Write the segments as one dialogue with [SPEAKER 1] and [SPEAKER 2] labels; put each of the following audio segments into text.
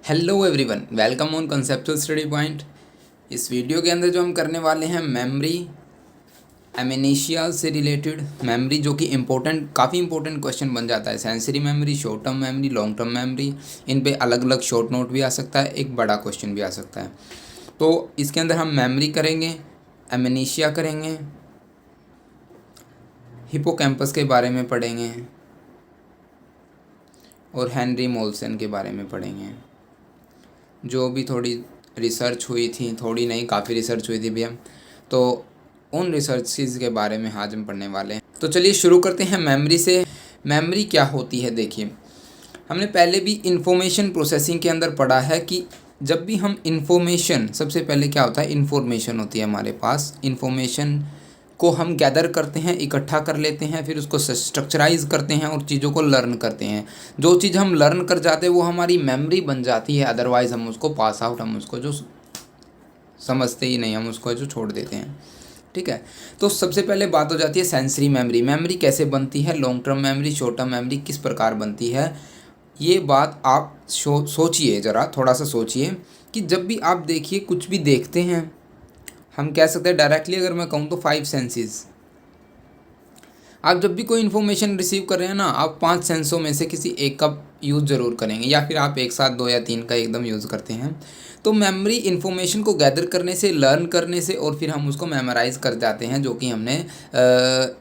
[SPEAKER 1] Hello everyone, welcome on conceptual study point. इस video के अंदर जो हम करने वाले हैं मेमोरी एमनेशिया से रिलेटेड मेमोरी, जो कि काफ़ी इंपॉर्टेंट क्वेश्चन बन जाता है। Sensory memory, short term memory, long term memory, इन पे अलग अलग शॉर्ट नोट भी आ सकता है, एक बड़ा क्वेश्चन भी आ सकता है। तो इसके अंदर हम मेमोरी करेंगे, एमनेशिया करेंगे, हिपोकैम्पस के बारे में पढ़ेंगे और हेनरी मोल्सन के बारे में पढ़ेंगे। जो भी थोड़ी रिसर्च हुई थी, थोड़ी नहीं काफ़ी रिसर्च हुई थी भैया, तो उन रिसर्चेज के बारे में आज हम पढ़ने वाले हैं। तो चलिए शुरू करते हैं मेमोरी से। मेमोरी क्या होती है, देखिए हमने पहले भी इंफॉर्मेशन प्रोसेसिंग के अंदर पढ़ा है कि जब भी हम इंफॉर्मेशन, सबसे पहले क्या होता है, इंफॉर्मेशन होती है हमारे पास। इंफॉर्मेशन को हम गैदर करते हैं, इकट्ठा कर लेते हैं, फिर उसको स्ट्रक्चराइज करते हैं और चीज़ों को लर्न करते हैं। जो चीज़ हम लर्न कर जाते हैं वो हमारी मेमोरी बन जाती है, अदरवाइज़ हम उसको पास आउट, हम उसको जो समझते ही नहीं, हम उसको जो छोड़ देते हैं। ठीक है, तो सबसे पहले बात हो जाती है सेंसरी मेमोरी। मेमोरी कैसे बनती है, long term memory, short term memory किस प्रकार बनती है, ये बात आप सोचिए, ज़रा थोड़ा सा सोचिए कि जब भी आप देखिए, कुछ भी देखते हैं, हम कह सकते हैं डायरेक्टली अगर मैं कहूँ तो 5 सेंसेस। आप जब भी कोई इन्फॉर्मेशन रिसीव कर रहे हैं ना, आप 5 सेंसों में से किसी एक का यूज़ ज़रूर करेंगे, या फिर आप एक साथ 2 या 3 का एकदम यूज़ करते हैं। तो मेमोरी इन्फॉर्मेशन को गैदर करने से, लर्न करने से, और फिर हम उसको मेमोराइज़ कर जाते हैं, जो कि हमने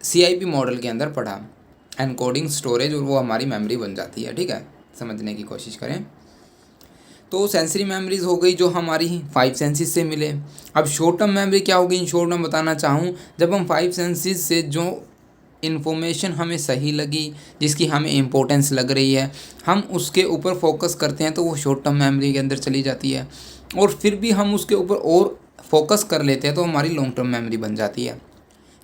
[SPEAKER 1] CIP मॉडल के अंदर पढ़ा, एनकोडिंग स्टोरेज, और वो हमारी मेमोरी बन जाती है। ठीक है, समझने की कोशिश करें। तो सेंसरी मेमोरीज हो गई जो हमारी 5 सेंसेस से मिले। अब शॉर्ट टर्म मेमोरी क्या होगी, इन शॉर्ट में बताना चाहूँ, जब हम 5 सेंसेस से जो इन्फॉर्मेशन हमें सही लगी, जिसकी हमें इम्पोर्टेंस लग रही है, हम उसके ऊपर फोकस करते हैं, तो वो शॉर्ट टर्म मेमोरी के अंदर चली जाती है। और फिर भी हम उसके ऊपर और फोकस कर लेते हैं तो हमारी लॉन्ग टर्म मेमोरी बन जाती है।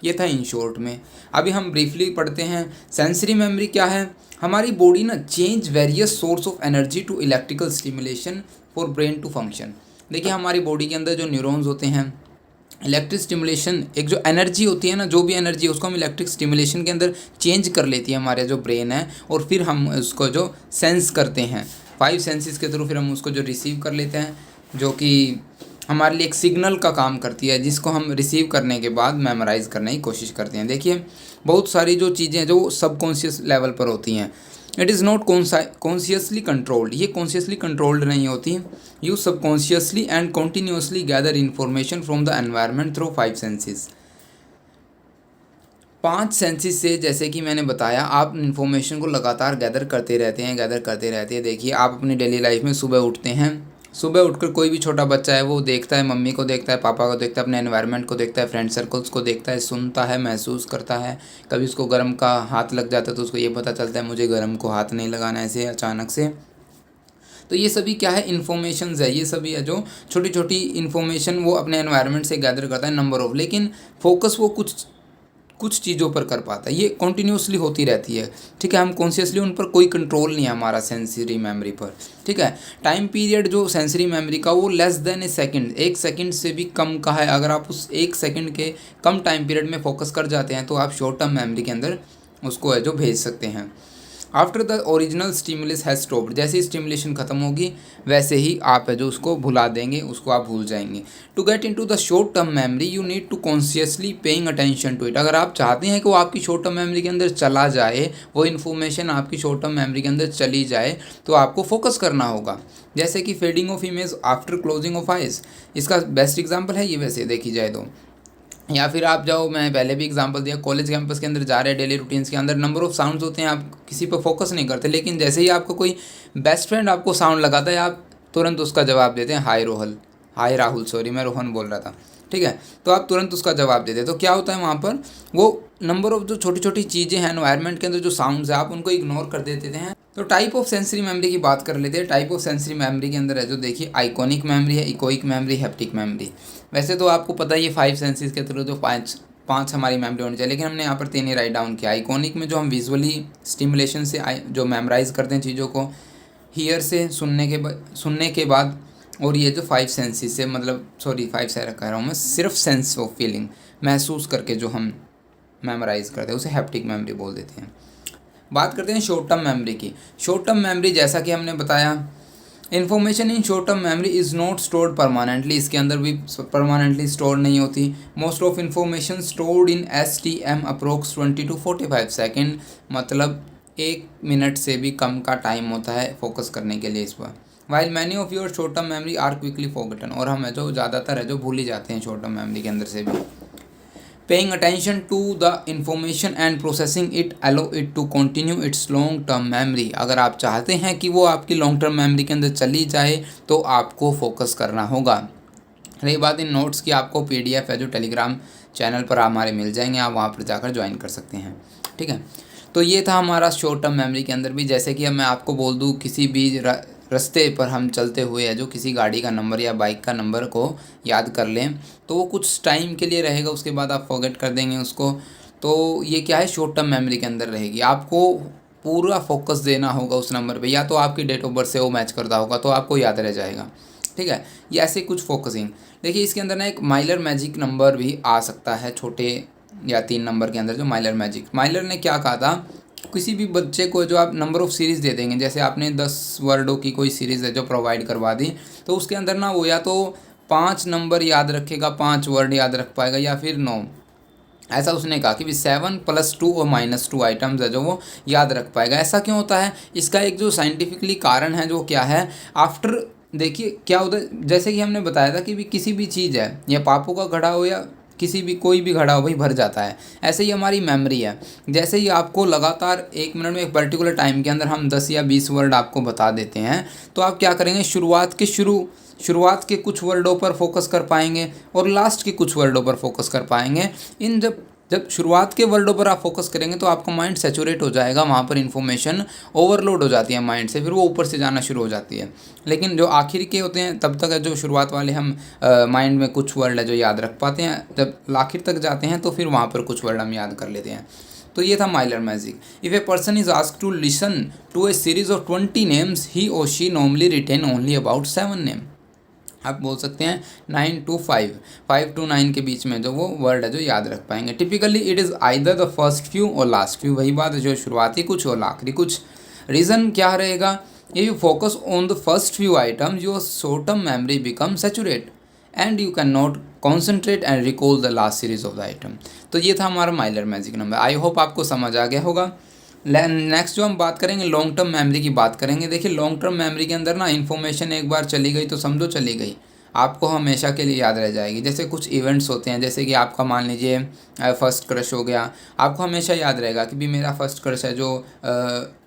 [SPEAKER 1] ये था इन शॉर्ट में। अभी हम ब्रीफली पढ़ते हैं सेंसरी मेमोरी क्या है। हमारी बॉडी ना change various source of energy to electrical stimulation for brain to function. देखिए हमारी बॉडी के अंदर जो न्यूरॉन्स होते हैं, इलेक्ट्रिक स्टिमुलेशन, एक जो एनर्जी होती है ना, जो भी एनर्जी है उसको हम इलेक्ट्रिक स्टिमुलेशन के अंदर चेंज कर लेती है हमारे जो ब्रेन है, और फिर हम उसको जो सेंस करते हैं 5 सेंसेस के थ्रू, फिर हम उसको जो रिसीव कर लेते हैं, जो कि हमारे लिए एक सिग्नल का काम करती है, जिसको हम रिसीव करने के बाद मेमोराइज़ करने की कोशिश करते हैं। देखिए बहुत सारी जो चीज़ें हैं जो सबकॉन्शियस लेवल पर होती हैं, it is not consciously controlled, ये कॉन्शियसली कंट्रोल्ड नहीं होती। You subconsciously and continuously gather information from the environment through 5 senses. 5 senses से, जैसे कि मैंने बताया, आप इन्फॉर्मेशन को लगातार गैदर करते रहते हैं, गैदर करते रहते हैं। देखिए आप अपनी डेली लाइफ में सुबह उठते हैं, सुबह उठकर कोई भी छोटा बच्चा है वो देखता है, मम्मी को देखता है, पापा को देखता है, अपने एनवायरनमेंट को देखता है, फ्रेंड सर्कल्स को देखता है, सुनता है, महसूस करता है। कभी उसको गर्म का हाथ लग जाता है तो उसको ये पता चलता है मुझे गर्म को हाथ नहीं लगाना ऐसे अचानक से। तो ये सभी क्या है, इन्फॉर्मेशंस है, ये सभी है जो छोटी छोटी इन्फॉर्मेशन वो अपने एनवायरनमेंट से गैदर करता है, नंबर ऑफ, लेकिन फोकस वो कुछ कुछ चीज़ों पर कर पाता है। ये कॉन्टीन्यूसली होती रहती है। ठीक है, हम कॉन्शियसली उन पर कोई कंट्रोल नहीं है हमारा सेंसरी मेमोरी पर। ठीक है, टाइम पीरियड जो सेंसरी मेमोरी का वो लेस देन ए सेकंड, 1 सेकंड से भी कम का है। अगर आप उस 1 सेकंड के कम टाइम पीरियड में फोकस कर जाते हैं तो आप शॉर्ट टर्म मेमोरी के अंदर उसको है जो भेज सकते हैं। After the original stimulus has stopped, जैसे ही स्टिमुलेशन खत्म होगी वैसे ही आप है जो उसको भुला देंगे, उसको आप भूल जाएंगे। To get into the short term memory you need to consciously paying attention to it. अगर आप चाहते हैं कि वो आपकी शॉर्ट टर्म मेमोरी के अंदर चला जाए, वो इन्फॉर्मेशन आपकी शॉर्ट टर्म मेमोरी के अंदर चली जाए, तो आपको फोकस करना होगा। जैसे कि fading of image after closing of eyes, इसका बेस्ट एग्जाम्पल है ये, वैसे देखी जाए तो। या फिर आप जाओ, मैं पहले भी एग्जांपल दिया, कॉलेज कैंपस के अंदर जा रहे हैं, डेली रूटीन्स के अंदर नंबर ऑफ साउंड्स होते हैं, आप किसी पर फोकस नहीं करते, लेकिन जैसे ही आपको कोई बेस्ट फ्रेंड आपको साउंड लगाता है, आप तुरंत उसका जवाब देते हैं, हाय राहुल, सॉरी मैं रोहन बोल रहा था। ठीक है, तो आप तुरंत उसका जवाब देते हैं। तो क्या होता है वहाँ पर, वो नंबर ऑफ जो छोटी छोटी चीज़ें हैं एनवायरनमेंट के अंदर, जो साउंड्स है, आप उनको इग्नोर कर देते हैं। तो टाइप ऑफ सेंसरी मेमोरी की बात कर लेते हैं। टाइप ऑफ सेंसरी मेमोरी के अंदर है जो, देखिए आइकॉनिक मेमोरी है, इकोइक मेमोरी, हैप्टिक मेमोरी। वैसे तो आपको पता ही है 5 सेंसेस के थ्रू जो पाँच हमारी मेमोरी होनी चाहिए, लेकिन हमने यहाँ पर 3 ही राइट डाउन किया। आइकॉनिक में जो हम विजुअली स्टिमुलेशन से जो मेमोराइज करते हैं चीज़ों को, हीयर से सुनने के बाद, और ये जो 5 सेंसेस से, मतलब सॉरी 5 से कह रहा हूँ मैं, सिर्फ सेंस ऑफ फीलिंग, महसूस करके जो हम मेमोराइज करते हैं उसे हैप्टिक मेमोरी बोल देते हैं। बात करते हैं शॉर्ट टर्म मेमोरी की। शॉर्ट टर्म मेमोरी, जैसा कि हमने बताया, information in short term memory is not stored permanently, इसके अंदर भी परमानेंटली स्टोर नहीं होती। Most of information stored in STM approx 20 to 45 second, मतलब 1 मिनट से भी कम का टाइम होता है फोकस करने के लिए इस पर। While many of your short term memory are quickly forgotten, और हम है जो ज़्यादातर है जो भूल ही जाते हैं शॉर्ट टर्म मेमोरी के अंदर से भी। Paying attention to the information and processing it allow it to continue its long term memory, अगर आप चाहते हैं कि वो आपकी लॉन्ग टर्म मेमोरी के अंदर चली जाए तो आपको फोकस करना होगा। रही बात इन नोट्स की, आपको PDF है जो टेलीग्राम चैनल पर हमारे मिल जाएंगे, आप वहाँ पर जाकर ज्वाइन कर सकते हैं, ठीक है। तो ये था हमारा शॉर्ट टर्म मेमोरी के अंदर भी। जैसे कि अब मैं आपको बोल दूँ, किसी भी रास्ते पर हम चलते हुए है जो किसी गाड़ी का नंबर या बाइक का नंबर को याद कर लें तो वो कुछ टाइम के लिए रहेगा, उसके बाद आप फॉरगेट कर देंगे उसको। तो ये क्या है, शॉर्ट टर्म मेमोरी के अंदर रहेगी। आपको पूरा फोकस देना होगा उस नंबर पे, या तो आपकी डेट ऑफ बर्थ से वो मैच करता होगा तो आपको याद रह जाएगा, ठीक है। ये ऐसे कुछ फोकसिंग। देखिए इसके अंदर ना एक माइलर मैजिक नंबर भी आ सकता है, छोटे या 3 नंबर के अंदर जो माइलर मैजिक। माइलर ने क्या कहा था, किसी भी बच्चे को जो आप नंबर ऑफ़ सीरीज़ दे देंगे, जैसे आपने 10 वर्डों की कोई सीरीज़ है जो प्रोवाइड करवा दी, तो उसके अंदर ना वो या तो 5 नंबर याद रखेगा, 5 वर्ड याद रख पाएगा, या फिर 9। ऐसा उसने कहा कि 7 + 2 और -2 आइटम्स है जो वो याद रख पाएगा। ऐसा क्यों होता है, इसका एक जो साइंटिफिकली कारण है जो क्या है, आफ्टर देखिए क्या होता है, जैसे कि हमने बताया था कि भी किसी भी चीज़ है, या पापों का घड़ा हो या किसी भी कोई भी घड़ा हो भाई भर जाता है, ऐसे ही हमारी मेमोरी है। जैसे ही आपको लगातार 1 मिनट में एक पर्टिकुलर टाइम के अंदर हम 10 या 20 वर्ड आपको बता देते हैं, तो आप क्या करेंगे, शुरुआत के कुछ वर्डों पर फोकस कर पाएंगे और लास्ट के कुछ वर्डों पर फोकस कर पाएंगे। इन जब शुरुआत के वर्डों पर आप फोकस करेंगे तो आपका माइंड सेचुरेट हो जाएगा, वहाँ पर इन्फॉर्मेशन ओवरलोड हो जाती है माइंड से, फिर वो ऊपर से जाना शुरू हो जाती है। लेकिन जो आखिर के होते हैं तब तक है जो शुरुआत वाले हम माइंड में कुछ वर्ड है जो याद रख पाते हैं, जब आखिर तक जाते हैं तो फिर वहाँ पर कुछ वर्ड हम याद कर लेते हैं। तो ये था Miller magic. If a person is asked to listen to a series of 20 names, he और she normally retain only about 7 name. आप बोल सकते हैं 9 to 5, 5 to 9 के बीच में जो वो वर्ड है जो याद रख पाएंगे। Typically it is either the first few और लास्ट फ्यू, वही बात है जो शुरुआती कुछ और आखिरी कुछ। रीज़न क्या रहेगा, if you focus on the first few items your short term memory become saturate and you can not concentrate and recall the last series of the item. तो ये था हमारा Mylar magic number. I hope आपको समझ आ गया होगा। Next जो हम बात करेंगे लॉन्ग टर्म मेमोरी की बात करेंगे। देखिए लॉन्ग टर्म मेमोरी के अंदर ना इन्फॉर्मेशन एक बार चली गई तो समझो चली गई, आपको हमेशा के लिए याद रह जाएगी। जैसे कुछ इवेंट्स होते हैं, जैसे कि आपका मान लीजिए फर्स्ट क्रश हो गया, आपको हमेशा याद रहेगा कि भी मेरा फर्स्ट क्रश है जो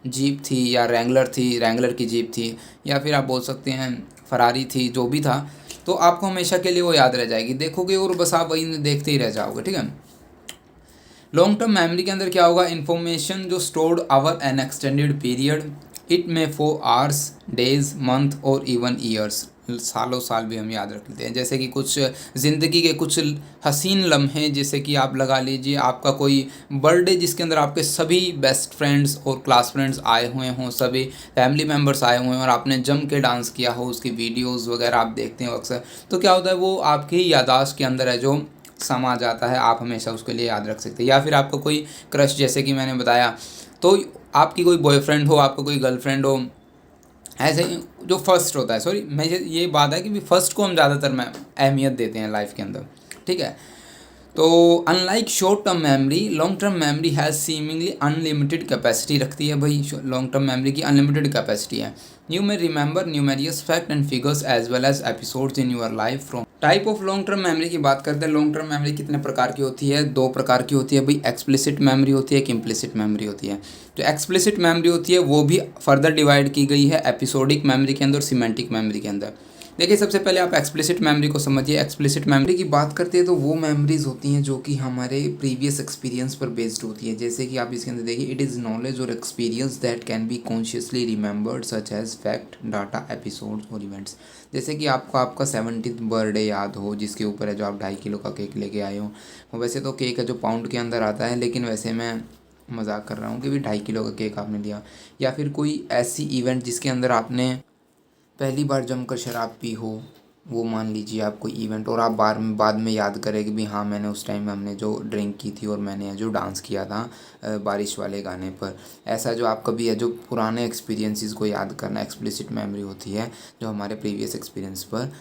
[SPEAKER 1] जीप थी या रैंगलर की जीप थी, या फिर आप बोल सकते हैं फरारी थी, जो भी था, तो आपको हमेशा के लिए वो याद रह जाएगी, देखोगे और बस आप वही देखते ही रह जाओगे, ठीक है। लॉन्ग टर्म मेमोरी के अंदर क्या होगा, इन्फॉर्मेशन जो stored over N extended period, it में फॉर आवर्स, डेज, मंथ और इवन ईयर्स, सालों साल भी हम याद रख लेते हैं। जैसे कि कुछ ज़िंदगी के कुछ हसीन लम्हे, जैसे कि आप लगा लीजिए आपका कोई बर्थडे जिसके अंदर आपके सभी बेस्ट फ्रेंड्स और क्लास फ्रेंड्स आए हुए हों, सभी फैमिली मेम्बर्स आए हुए हैं और आपने जम के डांस किया हो, उसकी वीडियोस वगैरह आप देखते हैं अक्सर, तो क्या होता है वो आपकी याददाश्त के अंदर है जो समा जाता है, आप हमेशा उसके लिए याद रख सकते हैं। या फिर आपका कोई क्रश, जैसे कि मैंने बताया, तो आपकी कोई बॉयफ्रेंड हो, आपका कोई गर्लफ्रेंड हो, ऐसे जो फर्स्ट होता है, सॉरी मैं ये बात है कि फर्स्ट को हम ज़्यादातर में अहमियत देते हैं लाइफ के अंदर, ठीक है। तो unlike short term memory, long term memory has seemingly unlimited capacity रखती है भाई। लॉन्ग टर्म मेमोरी की अनलिमिटेड कैपेसिटी है। You may remember numerous fact and figures as well as episodes in your life from. Type of long term memory की बात करते हैं। Long term memory कितने प्रकार की होती है, 2 प्रकार की होती है भाई। एक्सप्लिसिट मेमोरी होती है, एक इम्प्लिसिट मेमोरी होती है। जो एक्सप्लिसिट मेमोरी होती है वो भी फर्दर डिवाइड की गई है एपिसोडिक मेमोरी के अंदर, सिमेंटिक मेमोरी के अंदर। देखिए सबसे पहले आप एक्सप्लिसिट मेमोरी को समझिए। एक्सप्लिसिट मेमोरी की बात करते हैं तो वो मेमोरीज होती हैं जो कि हमारे प्रीवियस एक्सपीरियंस पर बेस्ड होती है। जैसे कि आप इसके अंदर देखिए, इट इज़ नॉलेज और experience that can be consciously remembered such as fact, data, episodes और इवेंट्स। जैसे कि आपको आपका 70th बर्थडे याद हो, जिसके ऊपर है जो आप 2.5 किलो का केक लेके आए हो। वैसे तो केक है जो पाउंड के अंदर आता है, लेकिन वैसे मैं मजाक कर रहा हूँ कि भी 2.5 किलो का केक आपने लिया। या फिर कोई ऐसी इवेंट जिसके अंदर आपने पहली बार जमकर शराब पी हो, वो मान लीजिए आप कोई इवेंट और आप बाद में याद करें कि भी हाँ मैंने उस टाइम हमने जो ड्रिंक की थी और मैंने जो डांस किया था बारिश वाले गाने पर। ऐसा जो आप कभी है जो पुराने एक्सपीरियंसेस को याद करना एक्सप्लिसिट मेमोरी होती है, जो हमारे प्रीवियस एक्सपीरियंस पर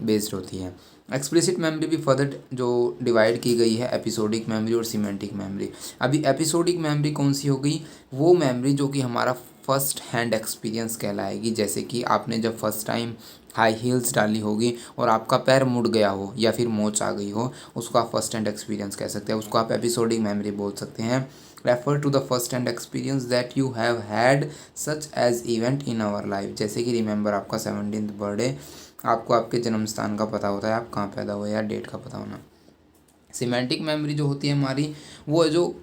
[SPEAKER 1] बेस्ड होती है। एक्सप्लिसिट मेमोरी भी फर्दर जो डिवाइड की गई है एपिसोडिक मेमोरी और सिमेंटिक मेमोरी। अभी एपिसोडिक मेमोरी कौन सी हो गई? वो मेमोरी जो कि हमारा फर्स्ट हैंड एक्सपीरियंस कहलाएगी। जैसे कि आपने जब फर्स्ट टाइम हाई हील्स डाली होगी और आपका पैर मुड़ गया हो या फिर मोच आ गई हो, उसको आप फर्स्ट हैंड एक्सपीरियंस कह सकते हैं, उसको आप एपिसोडिक मेमोरी बोल सकते हैं। Refer to the first hand experience that you have had such as event in our life. जैसे कि रिमेंबर आपका 17th बर्थडे, आपको आपके जन्म स्थान का पता होता है, आप कहाँ पैदा हुए या डेट का पता होना। सिमेंटिक मेमोरी जो होती है हमारी, वो है जो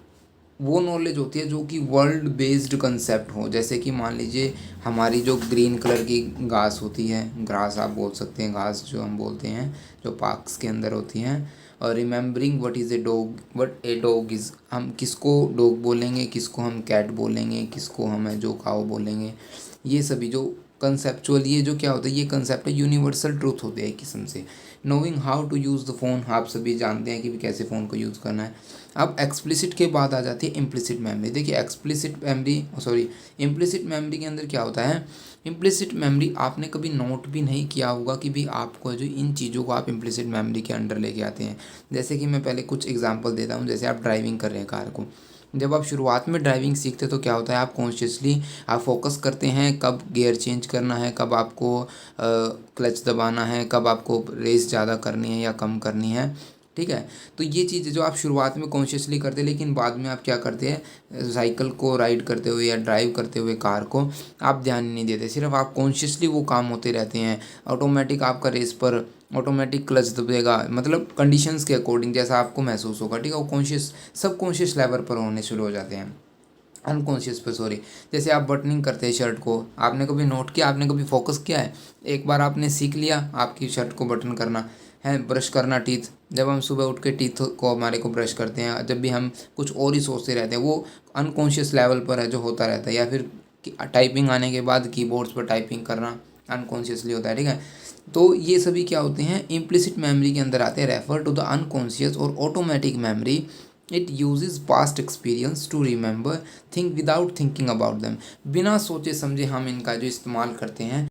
[SPEAKER 1] वो नॉलेज होती है जो कि वर्ल्ड बेस्ड कंसेप्ट हो। जैसे कि मान लीजिए हमारी जो ग्रीन कलर की घास होती है, ग्रास आप बोल सकते हैं, घास जो हम बोलते हैं जो पार्क्स के अंदर होती हैं। और remembering what is a dog, what a dog is, हम किसको डॉग बोलेंगे, किसको हम कैट बोलेंगे, किसको हम है जो काऊ बोलेंगे। ये सभी जो कंसेप्चुअल, ये जो क्या होता है, ये कंसेप्ट है यूनिवर्सल ट्रूथ होते हैं एक किस्म से। Knowing how to use the phone, आप सभी जानते हैं कि भी कैसे फ़ोन को यूज़ करना है। अब एक्सप्लिसिट के बाद आ जाती है इम्प्लिसिट मेमोरी। देखिए explicit memory, sorry, implicit memory के अंदर क्या होता है, इम्प्लिसिट मेमोरी आपने कभी नोट भी नहीं किया होगा कि भी आपको जो इन चीज़ों को आप इम्प्लिसिट मेमोरी के अंडर लेके आते हैं। जैसे कि मैं पहले कुछ एग्जांपल देता हूँ। जैसे आप ड्राइविंग कर रहे हैं कार को, जब आप शुरुआत में ड्राइविंग सीखते तो क्या होता है, आप कॉन्शियसली आप फोकस करते हैं कब गियर चेंज करना है, कब आपको क्लच दबाना है, कब आपको रेस ज़्यादा करनी है या कम करनी है। ठीक है, तो ये चीज़ें जो आप शुरुआत में कॉन्शियसली करते हैं, लेकिन बाद में आप क्या करते हैं, साइकिल को राइड करते हुए या ड्राइव करते हुए कार को आप ध्यान नहीं देते, सिर्फ आप कॉन्शियसली वो काम होते रहते हैं। ऑटोमेटिक आपका रेस पर ऑटोमेटिक क्लच दबेगा, मतलब कंडीशंस के अकॉर्डिंग जैसा आपको महसूस होगा। ठीक है, वो कॉन्शियस सब कॉन्शियस लेवल पर होने शुरू हो जाते हैं, अनकॉन्शियस पे सॉरी। जैसे आप बटनिंग करते हैं शर्ट को, आपने कभी नोट किया, आपने कभी फोकस किया है? एक बार आपने सीख लिया आपकी शर्ट को बटन करना है, ब्रश करना टीथ, जब हम सुबह उठ के टीथ को हमारे को ब्रश करते हैं, जब भी हम कुछ और ही सोचते रहते हैं, वो अनकॉन्शियस लेवल पर है जो होता रहता है। या फिर टाइपिंग आने के बाद कीबोर्ड्स पर टाइपिंग करना अनकॉन्शियसली होता है। ठीक है, तो ये सभी क्या होते हैं, इम्प्लिसिट मेमोरी के अंदर आते हैं। रेफर टू द अनकॉन्शियस और automatic memory, it uses past experience to remember think without thinking about them. बिना सोचे समझे हम इनका जो इस्तेमाल करते हैं।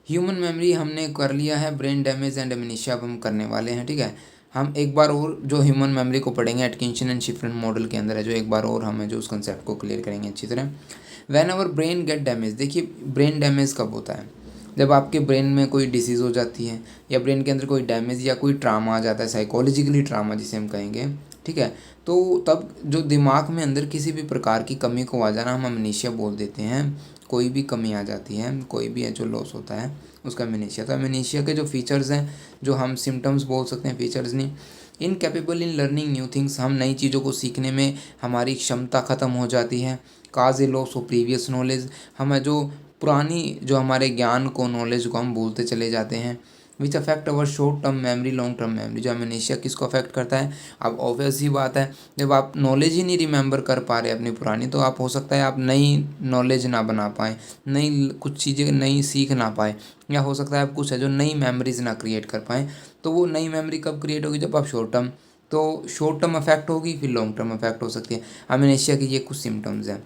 [SPEAKER 1] ह्यूमन मेमोरी हमने कर लिया है, ब्रेन डैमेज एंड एमनीशिया अब हम करने वाले हैं। ठीक है, हम एक बार और जो ह्यूमन मेमोरी को पढ़ेंगे एटकिंसन एंड शिफ्रिन मॉडल के अंदर है, जो एक बार और हमें जो उस कंसेप्ट को क्लियर करेंगे अच्छी तरह। When our brain get damage, देखिए ब्रेन डैमेज कब होता है, जब आपके ब्रेन में कोई डिसीज़ हो जाती है या ब्रेन के अंदर कोई डैमेज या कोई ट्रामा आ जाता है, साइकोलॉजिकली ट्रामा जिसे हम कहेंगे। ठीक है, तो तब जो दिमाग में अंदर किसी भी प्रकार की कमी को आ जाना हम अमनीशिया बोल देते हैं। कोई भी कमी आ जाती है, कोई भी है जो लॉस होता है, उसका अमनीशिया। तो अमनीशिया के जो फीचर्स हैं, जो हम सिम्टम्स बोल सकते हैं, फीचर्स नहीं, incapable in learning new things, हम नई चीज़ों को सीखने में हमारी क्षमता ख़त्म हो जाती है। काज ए लॉस ऑफ प्रीवियस नॉलेज, हमें जो पुरानी जो हमारे ज्ञान को, नॉलेज को हम भूलते चले जाते हैं। Which affect our short term memory, long term memory, जो अमनेशिया किसको अफेक्ट करता है। अब ऑब्वियस ही बात है, जब आप नॉलेज ही नहीं रिमेंबर कर पा रहे अपनी पुरानी, तो आप हो सकता है आप नई नॉलेज ना बना पाएँ, नई कुछ चीज़ें नई सीख ना पाए, या हो सकता है आप कुछ है जो नई मेमोरीज ना क्रिएट कर पाएँ। तो वो नई मेमोरी कब क्रिएट होगी, जब आप शॉर्ट टर्म, तो शॉर्ट टर्म अफेक्ट होगी, फिर लॉन्ग टर्म अफेक्ट हो सकती है। अमनेशिया की ये कुछ सिम्टम्स हैं।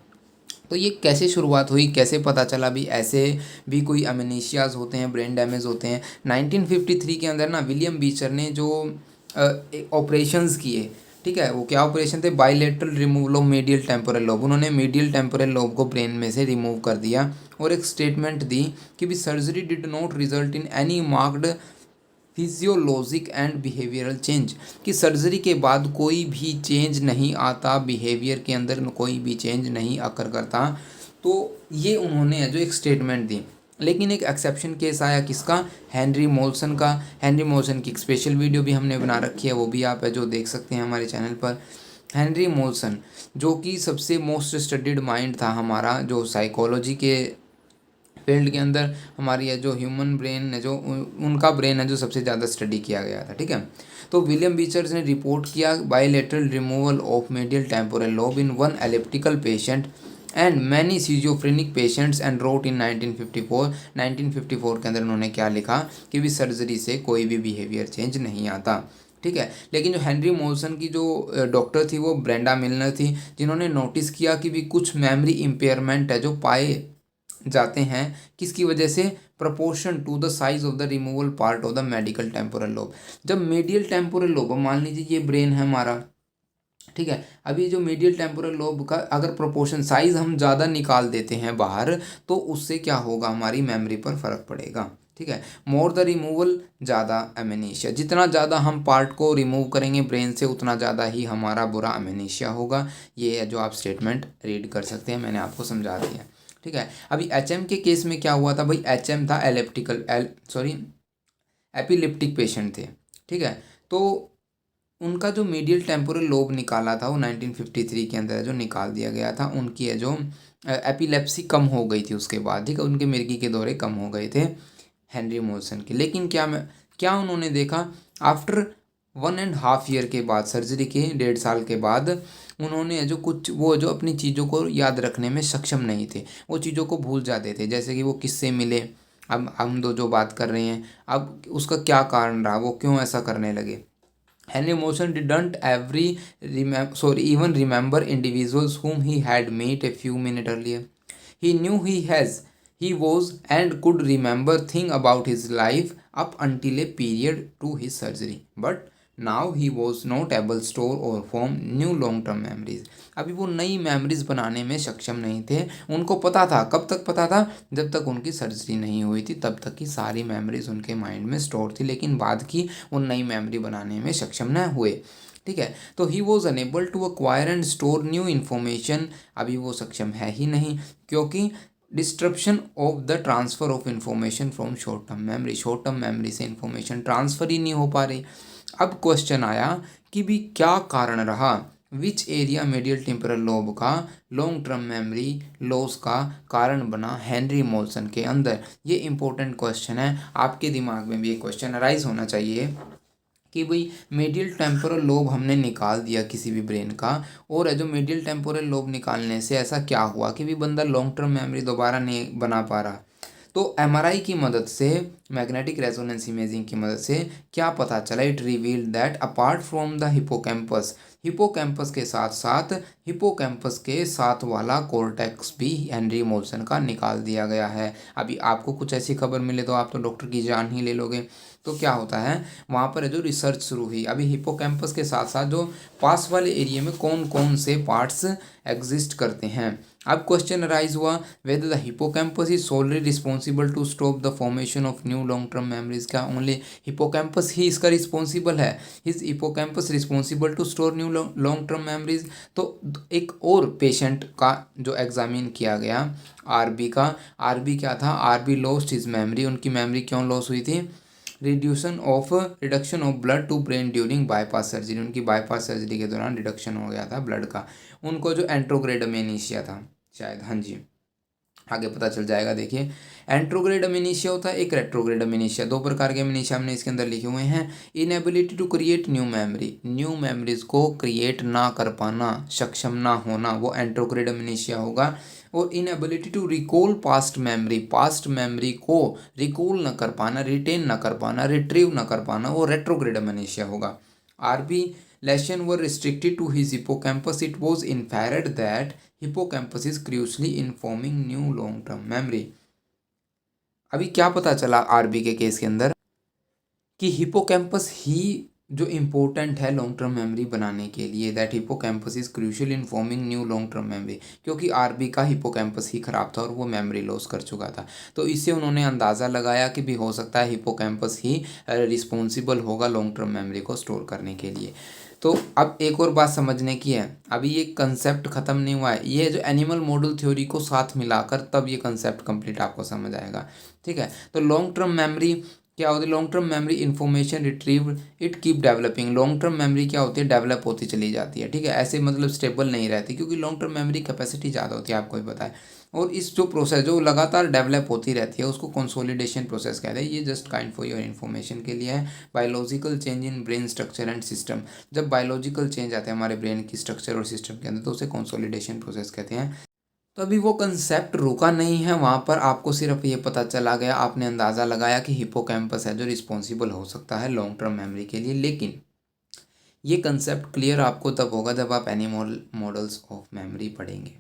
[SPEAKER 1] तो ये कैसे शुरुआत हुई, कैसे पता चला भी ऐसे भी कोई अमनीशियाज होते हैं, ब्रेन डैमेज होते हैं। 1953 के अंदर ना विलियम बीचर ने जो ऑपरेशंस किए, ठीक है, वो क्या ऑपरेशन थे, bilateral removal of medial temporal lobe. उन्होंने मीडियल टेम्पोरल लोब को ब्रेन में से रिमूव कर दिया और एक स्टेटमेंट दी कि भी surgery did not result in any marked physiologic and behavioural change, कि सर्जरी के बाद कोई भी चेंज नहीं आता, बिहेवियर के अंदर कोई भी चेंज नहीं अकर करता। तो ये उन्होंने जो एक स्टेटमेंट दी। लेकिन एक एक्सेप्शन केस आया किसका, हेनरी मोल्सन का। हेनरी मोल्सन की एक स्पेशल वीडियो भी हमने बना रखी है, वो भी आप है जो देख सकते हैं हमारे चैनल पर। हेनरी मोल्सन जो कि सबसे मोस्ट स्टडीड माइंड था हमारा, जो साइकोलॉजी के फील्ड के अंदर हमारी है जो ह्यूमन ब्रेन है, जो उनका ब्रेन है जो सबसे ज़्यादा स्टडी किया गया था। ठीक है, तो विलियम बीचर्स ने रिपोर्ट किया bilateral removal of medial temporal lobe in one epileptical patient and many schizophrenic patients and wrote in 1954 के अंदर उन्होंने क्या लिखा कि भी सर्जरी से कोई भी बिहेवियर चेंज नहीं आता, ठीक है। लेकिन जो हेनरी मोल्सन की जो डॉक्टर थी वो ब्रेंडा मिलनर थी, जिन्होंने नोटिस किया कि भी कुछ मेमोरी इम्पेयरमेंट है जो पाए जाते हैं किसकी वजह से, proportion to the size of the removal part of the medical temporal lobe. जब मीडियल टेम्पोरल लोब, मान लीजिए ये ब्रेन है हमारा, ठीक है, अभी जो मीडियल टेम्पोरल लोब का अगर प्रोपोर्शन साइज हम ज़्यादा निकाल देते हैं बाहर, तो उससे क्या होगा, हमारी मेमोरी पर फर्क पड़ेगा, ठीक है। मोर द रिमूवल ज़्यादा एमेनेशिया, जितना ज़्यादा हम पार्ट को रिमूव करेंगे ब्रेन से उतना ज़्यादा ही हमारा बुरा एमेनेशिया होगा। ये है जो आप स्टेटमेंट रीड कर सकते हैं, मैंने आपको समझा दिया, ठीक है। अभी एचएम के केस में क्या हुआ था भाई, एचएम था एपिलिप्टिक पेशेंट थे, ठीक है। तो उनका जो मीडियल टेम्पोरल लोब निकाला था वो 1953 के अंदर जो निकाल दिया गया था, उनकी है जो एपिलेप्सी कम हो गई थी उसके बाद, ठीक है, उनके मिर्गी के दौरे कम हो गए थे हेनरी मोल्सन के। लेकिन क्या उन्होंने देखा, आफ्टर 1.5 ईयर के बाद, सर्जरी के 1.5 साल के बाद, उन्होंने जो कुछ वो जो अपनी चीज़ों को याद रखने में सक्षम नहीं थे, वो चीज़ों को भूल जाते थे, जैसे कि वो किससे मिले, अब हम दो जो बात कर रहे हैं, अब उसका क्या कारण रहा, वो क्यों ऐसा करने लगे। Henry Morrison didn't even remember individuals whom he had met a few minutes earlier. He knew he was and could remember things about his life up until a period to his surgery. But now he was not able store और form new long term memories. अभी वो नई memories बनाने में सक्षम नहीं थे। उनको पता था, कब तक पता था, जब तक उनकी सर्जरी नहीं हुई थी तब तक की सारी मेमोरीज उनके माइंड में स्टोर थी, लेकिन बाद की वो नई मेमोरी बनाने में सक्षम न हुए, ठीक है। तो he was unable to acquire and store new information, अभी वो सक्षम है ही नहीं, क्योंकि disruption of the transfer of information from short term memory से इंफॉर्मेशन ट्रांसफ़र ही नहीं हो पा रही। अब क्वेश्चन आया कि भी क्या कारण रहा, which area medial temporal lobe का लॉन्ग टर्म मेमोरी लॉस का कारण बना हेनरी मोल्सन के अंदर। ये इंपॉर्टेंट क्वेश्चन है, आपके दिमाग में भी ये क्वेश्चन अराइज होना चाहिए कि भाई मीडियल टेम्पोरल लोब हमने निकाल दिया किसी भी ब्रेन का, और है जो मीडियल टेम्पोरल लोब निकालने से ऐसा क्या हुआ कि भी बंदा लॉन्ग टर्म मेमोरी दोबारा नहीं बना पा रहा। तो एमआरआई की मदद से, मैग्नेटिक रेजोनेंस इमेजिंग की मदद से क्या पता चला, it revealed that apart from the hippocampus के साथ साथ हिपोकैम्पस के साथ वाला कोर्टेक्स भी हेनरी मोल्सन का निकाल दिया गया है। अभी आपको कुछ ऐसी खबर मिले तो आप तो डॉक्टर की जान ही ले लोगे। तो क्या होता है, वहाँ पर जो रिसर्च शुरू हुई, अभी हिपोकैम्पस के साथ साथ जो पास वाले एरिया में कौन कौन से पार्ट्स एग्जिस्ट करते हैं। अब क्वेश्चन अराइज हुआ whether the hippocampus is solely responsible to stop the formation of new long term memories. क्या ओनली हिपोकैम्पस ही इसका रिस्पॉन्सिबल है, is hippocampus responsible to store new long term memories. तो एक और पेशेंट का जो एग्जामिन किया गया, आरबी का, आरबी क्या था, आरबी लॉस्ट हिज मेमोरी। उनकी मेमोरी क्यों लॉस हुई थी, reduction of blood to brain during bypass surgery. उनकी बाईपास सर्जरी के दौरान रिडक्शन हो गया था ब्लड का। उनको जो एंट्रोग्रेड अमेनेशिया था शायद, हाँ जी, आगे पता चल जाएगा। देखिए, एंट्रोग्रेड अमेनेशिया होता है, एक रेट्रोग्रेड अमेनेशिया, दो प्रकार के अमेनेशिया हमने इसके अंदर लिखे हुए हैं। Inability to create new memory, new memories को क्रिएट ना कर पाना, सक्षम ना होना, वो एंट्रोग्रेड अमेनेशिया होगा। और inability to recall past memory को रिकॉल न कर पाना, रिटेन न कर पाना, रिट्रीव न कर पाना, वो रेट्रोग्रेड अमेनेशिया होगा। RB lesion were restricted to his hippocampus, it was inferred that hippocampus is crucially in forming new long term memory. अभी क्या पता चला आरबी के केस के अंदर कि हिपोकैम्पस ही जो इम्पोर्टेंट है लॉन्ग टर्म मेमोरी बनाने के लिए, that hippocampus is crucial in forming new long term memory, क्योंकि आरबी का हिपोकैम्पस ही खराब था और वो मेमोरी लॉस कर चुका था। तो इससे उन्होंने अंदाज़ा लगाया कि भी हो सकता है हिपोकैम्पस ही रिस्पॉन्सिबल होगा लॉन्ग टर्म मेमोरी को स्टोर करने के लिए। तो अब एक और बात समझने की है, अभी ये कंसेप्ट ख़त्म नहीं हुआ है, ये जो एनिमल मॉडल थ्योरी को साथ मिलाकर तब ये कंसेप्ट कंप्लीट आपको समझ आएगा, ठीक है। तो लॉन्ग टर्म मेमोरी क्या होती है, long term memory information retrieve it keep developing. Long term memory क्या होती है, डेवलप होती चली जाती है, ठीक है, ऐसे मतलब स्टेबल नहीं रहती, क्योंकि लॉन्ग टर्म मेमोरी कैपेसिटी ज़्यादा होती है, आपको भी पता है। और इस जो प्रोसेस जो लगातार डेवलप होती रहती है उसको कंसोलिडेशन प्रोसेस कहते हैं। ये just kind for your information के लिए है। Biological change in brain structure and system, जब बायोलॉजिकल चेंज आते हैं हमारे ब्रेन की स्ट्रक्चर और सिस्टम के अंदर तो उसे कंसोलिडेशन प्रोसेस कहते हैं। तो अभी वो कंसेप्ट रुका नहीं है वहाँ पर, आपको सिर्फ ये पता चला गया, आपने अंदाज़ा लगाया कि हिपोकैम्पस है जो रिस्पॉन्सिबल हो सकता है लॉन्ग टर्म मेमोरी के लिए। लेकिन ये कंसेप्ट क्लियर आपको तब होगा जब आप एनिमल मॉडल्स ऑफ मेमोरी पढ़ेंगे।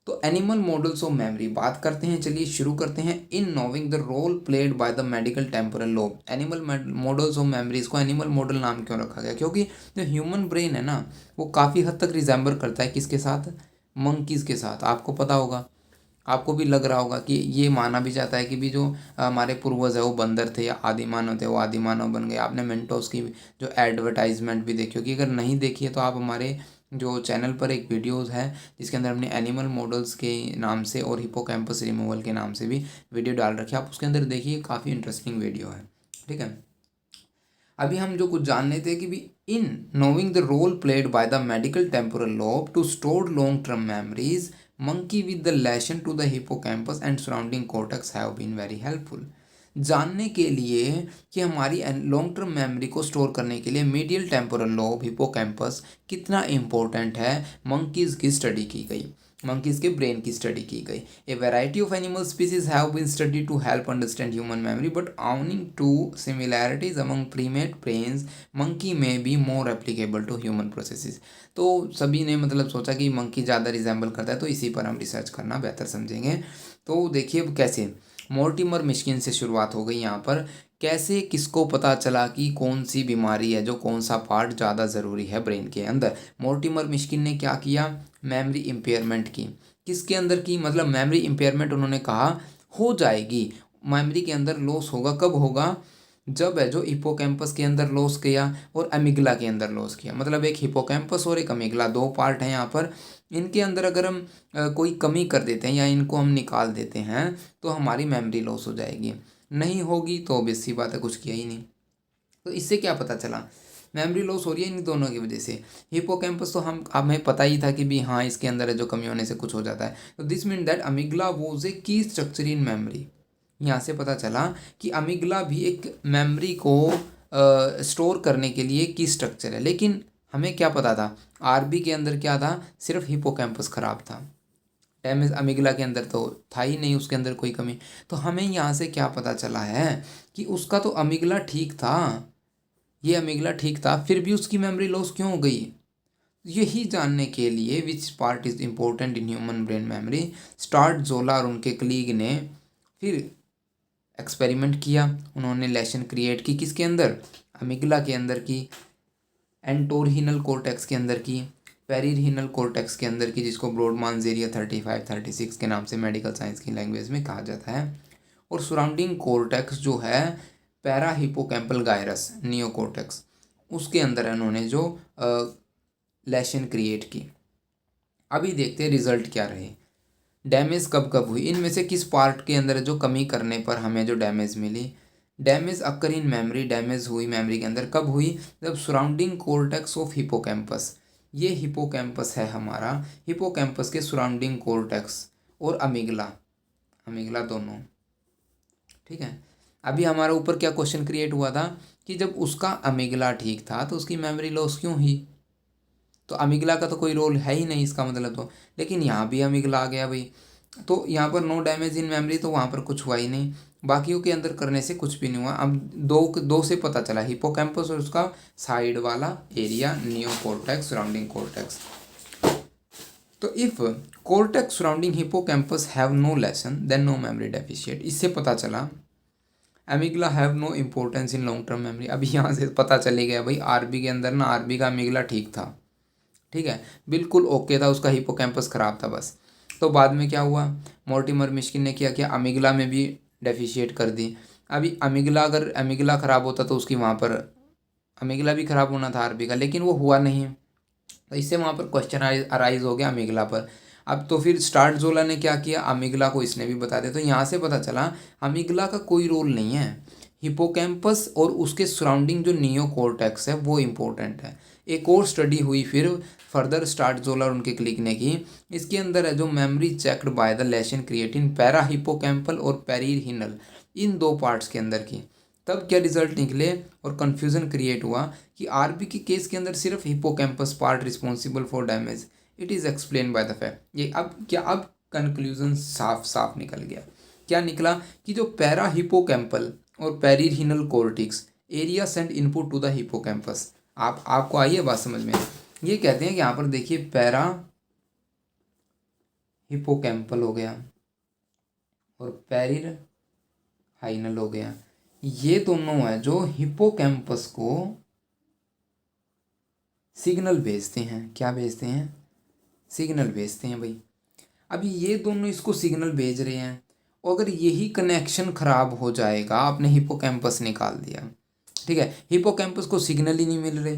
[SPEAKER 1] तो एनिमल मॉडल्स ऑफ मेमोरी बात करते हैं, चलिए शुरू करते हैं। In knowing the role played by the medical temporal lobe. Animal models of memories को एनिमल मॉडल नाम क्यों रखा गया? क्योंकि जो ह्यूमन ब्रेन है ना, वो काफ़ी हद तक रिजेंबल करता है किसके साथ? मंकीज़ के साथ। आपको पता होगा, आपको भी लग रहा होगा कि ये माना भी जाता है कि भी जो हमारे पूर्वज है वो बंदर थे या आदिमानव थे, वो आदिमानव बन गए। आपने मेंटोस की जो एडवर्टाइजमेंट भी देखी होगी, अगर नहीं देखी है तो आप हमारे जो चैनल पर एक वीडियोस है जिसके अंदर हमने एनिमल मॉडल्स के नाम से और हिपोकैम्पस रिमूवल के नाम से भी वीडियो डाल रखी है, आप उसके अंदर देखिए, काफ़ी इंटरेस्टिंग वीडियो है। ठीक है, अभी हम जो कुछ जान लेते हैं कि भी in knowing the role played by the medical temporal lobe to store long term memories, monkey with the relation to the hippocampus and surrounding cortex have been very helpful। जानने के लिए कि हमारी लॉन्ग टर्म मेमोरी को store करने के लिए medial temporal lobe hippocampus कितना इम्पोर्टेंट है, मंकीज़ की स्टडी की गई, मंकीज़ के ब्रेन की स्टडी की गई। A variety of animal species have been study to help understand human memory but owing to similarities among primate brains, monkey may be more applicable to human processes. तो सभी ने मतलब सोचा कि मंकी ज़्यादा रिजेंबल करता है, तो इसी पर हम रिसर्च करना बेहतर समझेंगे। तो देखिए अब कैसे मोर्टिमर मिश्किन से शुरुआत हो गई यहाँ पर। कैसे किसको पता चला कि कौन सी बीमारी है, जो कौन सा पार्ट ज़्यादा ज़रूरी है ब्रेन के अंदर? मोर्टिमर मिश्किन ने क्या किया? मेमोरी इम्पेयरमेंट की। किसके अंदर की? मतलब मेमोरी इम्पेयरमेंट उन्होंने कहा हो जाएगी, मेमोरी के अंदर लॉस होगा। कब होगा? जब है जो हिपोकैम्पस के अंदर लॉस किया और अमिगला के अंदर लॉस किया। मतलब एक हिपोकैम्पस और एक अमिगला, दो पार्ट हैं यहाँ पर। इनके अंदर अगर हम कोई कमी कर देते हैं या इनको हम निकाल देते हैं तो हमारी मेमोरी लॉस हो जाएगी। नहीं होगी तो ऑब्वियस सी बात है, कुछ किया ही नहीं। तो इससे क्या पता चला? मेमोरी लॉस हो रही है इन दोनों की वजह से। हिपोकैम्पस तो हमें पता ही था कि भी हाँ इसके अंदर है जो कमी होने से कुछ हो जाता है। तो this mean that amygdala was a key structure in memory. यहाँ से पता चला कि अमिगला भी एक मेमोरी को स्टोर करने के लिए की स्ट्रक्चर है। लेकिन हमें क्या पता था? आरबी के अंदर क्या था? सिर्फ हिपोकैम्पस खराब था, डैमेज अमिगला के अंदर तो था ही नहीं, उसके अंदर कोई कमी। तो हमें यहाँ से क्या पता चला है कि उसका तो अमिगला ठीक था, ये अमिगला ठीक था, फिर भी उसकी मेमोरी लॉस क्यों हो गई? यही जानने के लिए which part is important in human brain memory, start जोला और उनके कलीग ने फिर एक्सपेरिमेंट किया। उन्होंने लेशन क्रिएट की किसके अंदर? अमिगला के अंदर की, एंटोरहिनल कोर्टेक्स के अंदर की, पेरिरहिनल कोर्टेक्स के अंदर की, जिसको ब्रॉडमान्स एरिया 35-36 के नाम से मेडिकल साइंस की लैंग्वेज में कहा जाता है। और सराउंडिंग कोर्टेक्स जो है पैरा हिपोकैम्पल गायरस नियोकोर्टेक्स, उसके अंदर उन्होंने जो लेशन क्रिएट की। अभी देखते हैं रिजल्ट क्या रहे। डैमेज कब कब हुई? इनमें से किस पार्ट के अंदर जो कमी करने पर हमें जो डैमेज मिली? Damage occur in memory, damage हुई मेमोरी के अंदर कब हुई? जब सराउंडिंग कोर्टेक्स ऑफ हिपोकैम्पस, ये हिपोकैम्पस है हमारा, हिपोकैम्पस के सराउंडिंग कोर्टेक्स और अमिगला, अमिगला दोनों। ठीक है, अभी हमारा ऊपर क्या क्वेश्चन क्रिएट हुआ था कि जब उसका अमिगला ठीक था तो उसकी मेमोरी लॉस क्यों हुई? तो अमिगला का तो कोई रोल है ही नहीं इसका मतलब तो। लेकिन यहाँ भी अमिगला आ गया भाई, तो यहाँ पर नो डैमेज इन मेमोरी, तो वहाँ पर कुछ हुआ ही नहीं। बाकियों के अंदर करने से कुछ भी नहीं हुआ। अब दो से पता चला, हिपोकैम्पस और उसका साइड वाला एरिया नियोकोर्टेक्स सराउंडिंग कोर्टेक्स। तो if cortex surrounding hippocampus have no lesion then no memory deficit. इससे पता चला amygdala have no importance in long term memory. अभी यहाँ से पता चले गया भाई आरबी के अंदर ना, आरबी का अमिगला ठीक था, ठीक है, बिल्कुल ओके था, उसका हिपोकैम्पस ख़राब था बस। तो बाद में क्या हुआ? मोर्टिमर मिश्किन ने क्या किया? अमिगला में भी डेफिशिएट कर दी। अभी अमिगला, अगर अमिगला ख़राब होता तो उसकी वहाँ पर अमिगला भी ख़राब होना था आरबी का, लेकिन वो हुआ नहीं। तो इससे वहाँ पर क्वेश्चन अराइज हो गया अमिगला पर। अब तो फिर स्टार्ट जोला ने क्या किया? अमिगला को इसने भी बता दिया। तो यहाँ से पता चला अमिगला का कोई रोल नहीं है, हिपोकैम्पस और उसके सराउंडिंग जो नियोकोर्टेक्स है वो इम्पोर्टेंट है। एक और स्टडी हुई फिर फर्दर स्टार्ट जोला और उनके क्लिक ने की। इसके अंदर है जो memory checked by the lesion creating para hippocampal और पेरिरहिनल, इन दो पार्ट्स के अंदर की। तब क्या रिजल्ट निकले और कन्फ्यूज़न क्रिएट हुआ कि आरबी के केस के अंदर सिर्फ hippocampus part responsible for damage. It is explain by the fact, ये अब क्या, अब कंक्लूजन साफ साफ निकल गया। क्या निकला कि जो पैरा हिपोकैम्पल और perirhinal cortex area send input to the hippocampus. आपको आई है बात समझ में? ये कहते हैं कि यहाँ पर देखिए पैरा हिपोकैम्पल हो गया और पेरिहाइनल हो गया, ये दोनों है जो हिपोकैम्पस को सिग्नल भेजते हैं। क्या भेजते हैं? सिग्नल भेजते हैं भाई। अभी ये दोनों इसको सिग्नल भेज रहे हैं, और अगर यही कनेक्शन खराब हो जाएगा, आपने हिपोकैम्पस निकाल दिया, ठीक है, हिपोकैम्पस को सिग्नल ही नहीं मिल रहे,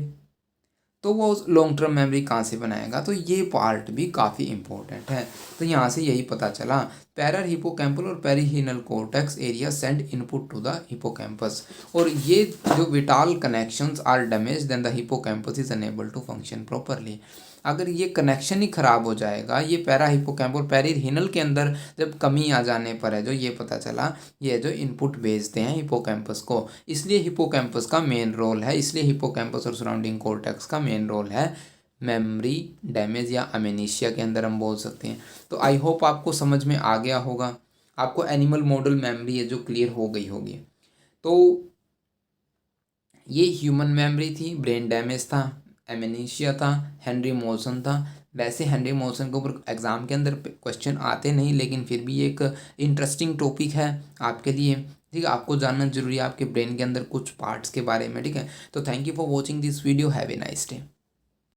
[SPEAKER 1] तो वो लॉन्ग टर्म मेमोरी कहाँ से बनाएगा? तो ये पार्ट भी काफ़ी इंपॉर्टेंट है। तो यहाँ से यही पता चला, पैरा हिपोकैम्पल और perirhinal cortex area send input to the hippocampus, और ये जो vital connections are damage then the hippocampus is unable to function properly. अगर ये कनेक्शन ही खराब हो जाएगा, ये पैरा हिपोकैम्पल और पेरिहीनल के अंदर जब कमी आ जाने पर है जो ये पता चला, ये जो इनपुट भेजते हैं हिपोकैम्पस को, इसलिए हिपोकैम्पस का मेन रोल है, इसलिए हिपोकैम्पस और सराउंडिंग कॉर्टेक्स का मेन रोल है मेमोरी डैमेज या अमेनेशिया के अंदर हम बोल सकते हैं। तो आई होप आपको समझ में आ गया होगा, आपको एनिमल मॉडल मेमोरी है जो क्लियर हो गई होगी। तो ये ह्यूमन मेमोरी थी, ब्रेन डैमेज था, एमेनेशिया था, हेनरी मोल्सन था। वैसे हेनरी मोल्सन के ऊपर एग्ज़ाम के अंदर क्वेश्चन आते नहीं, लेकिन फिर भी एक इंटरेस्टिंग टॉपिक है आपके लिए, ठीक है, आपको जानना जरूरी है आपके ब्रेन के अंदर कुछ पार्ट्स के बारे में, ठीक है। तो thank you for watching this video, have a nice day.